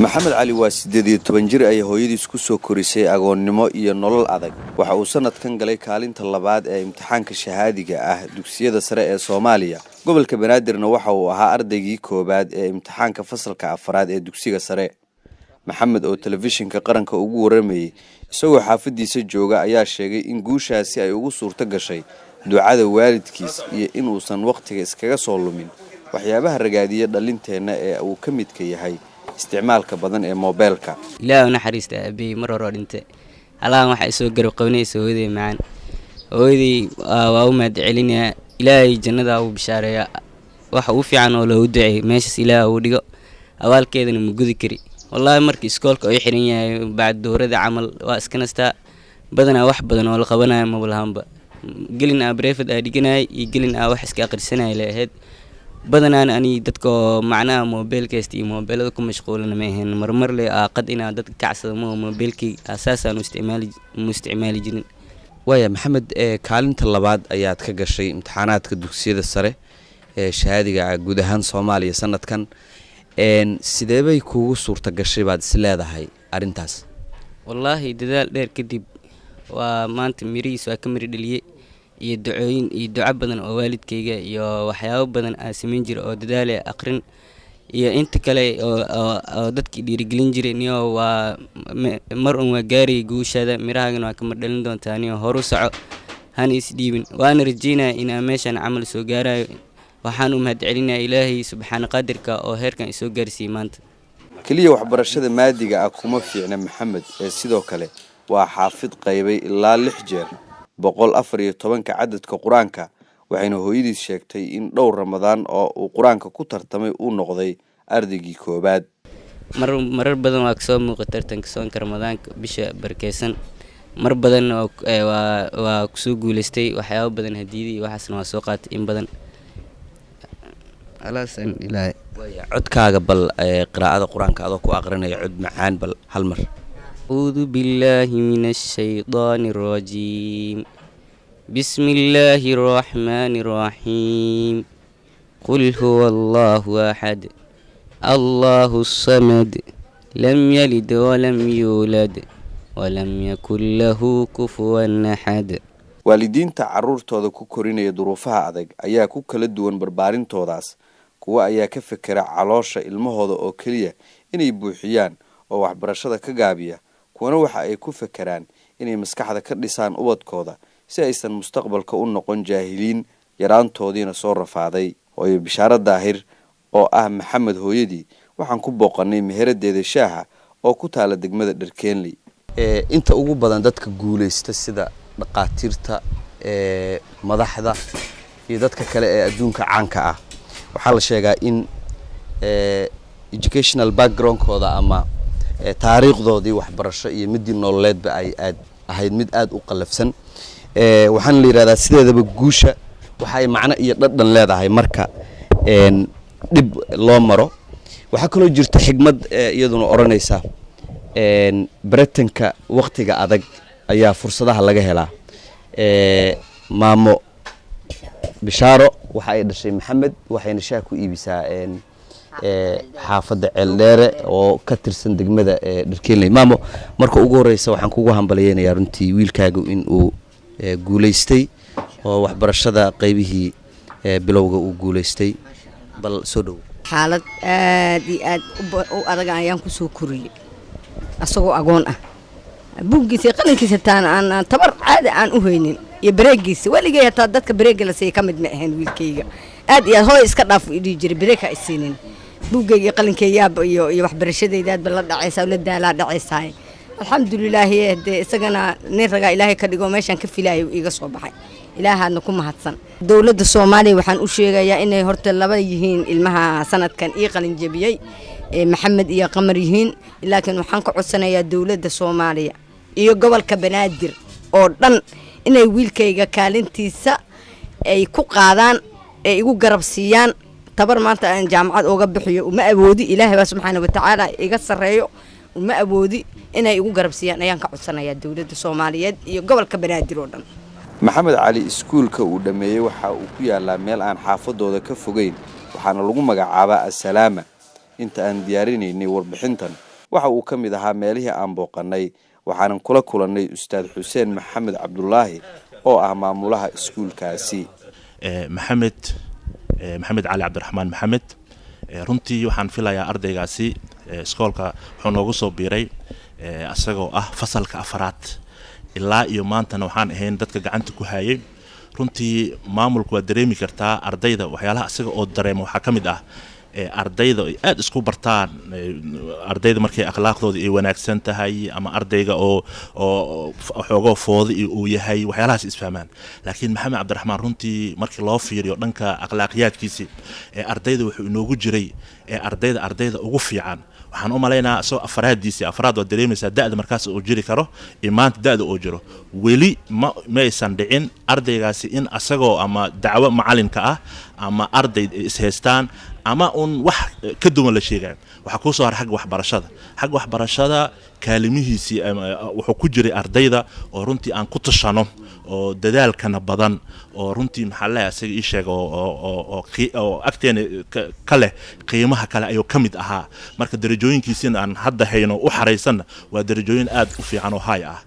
maxamed cali waa 18 jir ay hooyadiis ku soo korisay agoonnimo iyo nolol adag waxa uu sanadkan galay kaalinta labaad ee imtixaanka shahaadiga ah dugsiyada sare ee Soomaaliya gobolka Banaadirna waxa uu ahaa ardaygii koobaad ee imtixaanka fasalka afraad ee dugsiga sare maxamed oo telefishinka qaranka ugu waramayay isagoo xaafadiisa jooga ayaa sheegay in guushaasi ay ugu suurto gashay ducada waalidkiis iyo in uusan waqtiga iskaga soo lumin waxyaabaha ragaadiya dhalinteena ee uu ka midka yahay isticmaalka badan ee mobilka ilaahay naxariista abi mar hore dhintay halaan waxa soo garab qabanaysa hooyaday macaan hooyaday waa u mahad celinaya ilaahay jannada uu bishaareeya waxa uu fiican oo loo duceeyay meeshas ilaahay uu dhigo abaalkeedana ma gudi kari wallahi markii iskoolka ay xiran yahay baad doorada amal waa iska nastaa badana wax badan oo la qabanayo ma balhaanba gelin brevet ay dhiganay iyo gelin wax iska aqrisanay leeyahay badanaan ani dadka macnaha mobilkeesta iyo mobilada ku mashquulan ma ahayn marmar le qad ina dadka kacsada mobilkii asaasan u isticmaali jirin waya maxamed kaalinta labaad ayaad ka gashay imtixaanaadka dugsiyada sare ee shahaadiga guud ahaan Soomaaliya sanadkan sidee bay kuugu suurta gashay baad is leedahay arintaas wallahi dadaal dheer kadib waa maanta miriis waa ka miri dhaliyay iyo ducooyin iyo duco badan oo waalidkayga iyo waxyaabo badan aan sameyn jiray oo dadaal aqrin iyo inta kale oo dadkii dhiirigelin jiray niyo waa mar waa gaari guushada mirahaagana waa ka madhalin doontaa niyo horu soco han is dhiibin waan rajeynaa in aan meeshan amal soo gaarayo waxaan u mahad celinayaa ilaahay subxaana qadirka oo heerkan isoo gaarsiiyay maanta kaliya waxbarashada maadiga ah kuma fiicna maxamed sidoo kale waa xaafid qaybay ilaa 6 jeer 114 cadadka quraanka waxayna hooyadiis sheegtay in dhowr ramadaan oo uu quraanka ku tartamay uu noqday ardaygii koobaad marar badan waa soo muuqatay tartanka soonka ramadaanka bisha barkeysan mar badan waa ku soo guuleystay waxyaabo badan hadiidii waxaasna waa soo qaatay in badan alaasan ilaahay codkaaga bal qiraa'ada quraanka adoo ku aqrinaya cod macaan bal hal mar أعوذ بالله من الشيطان الرجيم بسم الله الرحمن الرحيم قل هو الله أحد الله الصمد لم يلد ولم يولد ولم يكن له كفوا أحد waalidiinta carruurtooda ku korinaya duruufaha adag ayaa ku kala duwan barbaarintoodaas kuwa ayaa ka fikira caloosha ilmahooda oo kaliya inay buuxiyaan oo waxbarashada ka gaabiya kuwana waxa ay ku fakaraan inay maskaxda ka dhisaan ubadkooda si aysan mustaqbalka u noqon jaahiliin yaraantoodiina soo rafaaday oo bishaaro daahir oo ah maxamed hooyadii waxaan ku booqanay meheradeeda shaaha oo ku taala degmada Dharkeenley inta ugu badan dadka guuleysta sida dhaqaatiirta madaxda iyo dadka kale ee adduunka caanka ah waxa la sheegaa in educational background-kooda ama taariikhdoodii waxbarasho iyo midii nololeedba ay ahayd mid aad u qalafsan waxaan la yiraahdaa sideedaba guusha waxa ay macna iyo dhadhan leedahay marka dib loo maro waxa kale oo jirta xigmad iyaduna oranaysa baratanka waqtiga adag ayaa fursadaha laga helaa maamo bishaaro waxa ay dhashay maxamed waxayna shaah ku iibisaa xaafada Ceeldheere oo ka tirsan degmada Dharkeenley maamo marka ugu horeysa waxaan kugu hambalyeeynaa runtii wiilkaagu in uu guuleystay oo waxbarashada qaybihii bilowga uu guuleystay bal soo dhaw xaalad aad iyo aad u adag ayaan ku soo koriyay asagoo agoon ah buuggiisa qalinkiisa aan tabar caadi aan u haynin iyo bareegiisa waligay hataa dadka bareega la siiyay kamid ma ahayn wiilkayga aad iyo hooy iska dhaaf u dhigi jiray bareeka ay siineen buugayga qalinkayga iyo waxbarashadayda aad la dhacaysaa la daala dhacaysaa alxamdulillah isagana nin raga ilaahay ka dhigo meeshan ka filaayo iga soo baxay ilaahana ku mahadsan dawladda Soomaaliya waxaan u sheegayaa inay horta laba yihiin ilmaha sanadkan ii qalin jabiyay maxamed iyo qamar yihiin laakiin waxaan ka codsanayaa dawladda Soomaaliya iyo gobolka Banaadir oo dhan inay wiilkayga kaalintiisa ay ku qaadaan ay igu garab siiyaan tabar maanta aan jaamacad uga bixiyo uma awoodi ilaahay subhanahu wa ta'ala iga sareeyo uma awoodi inay igu garab siiyaan ayaan ka codsanayaa dawladda Soomaaliyeed iyo gobolka Banaadir oo dhan maxamed cali iskuulka uu dhameeyay waxa uu ku yaalaa meel aan xaafadooda ka fogeyn waxaana lagu magacaabaa Assalaama inta aan diyaarinaynay warbixintan waxa uu ka mid ahaa meelihii aan booqanay waxaanan kula kulannay ustaad xuseen maxamed cabdulaahi oo ah maamulaha iskuulkaasi. maxamed cali cabdiraxmaan maxamed runtii waxaan filayaa ardaygaasi iskoolka wuxuu noogu soo biiray asagoo ah fasalka afraad ilaa iyo maantana waxaan ahayn dadka gacanta ku hayay. runtii maamulku waa dareemi kartaa ardayda waxyaalaha asaga oo dareema waxaa ka mid ah ardayda ay aad isku bartaan ardayda markay akhlaaqdooda ay wanaagsan tahay ama ardayga oo xoogoo fooda uu yahay waxyaalahaas isfahmaan. laakiin maxamed cabdiraxmaan runtii markii loo fiiriyo dhanka akhlaaqiyaadkiisii ardayda wuxuu inoogu jiray ardayda ugu fiican. waxaan u malaynaa asoo afraad waa dareemaysaa da'da markaas uu jiri karo iyo maanta da'da uu jiro weli ma aysan dhicin ardaygaasi in asagoo ama dacwo macalinka ah ama arday ishaystaan ama un wax ka duwan la sheegayo. waxaa kuu soo har xagga waxbarashada kaalimihiisii wuxuu ku jiray ardayda oo runtii aan ku tashano oo dadaalkana badan oo runtii maxaa la asaga ii sheeg oo agteena ka leh qiimaha kale ayuu ka mid ahaa. marka darajooyinkiisina aan hadda hayno u xaraysanna waa darajooyin aad u fiican oo hay ah.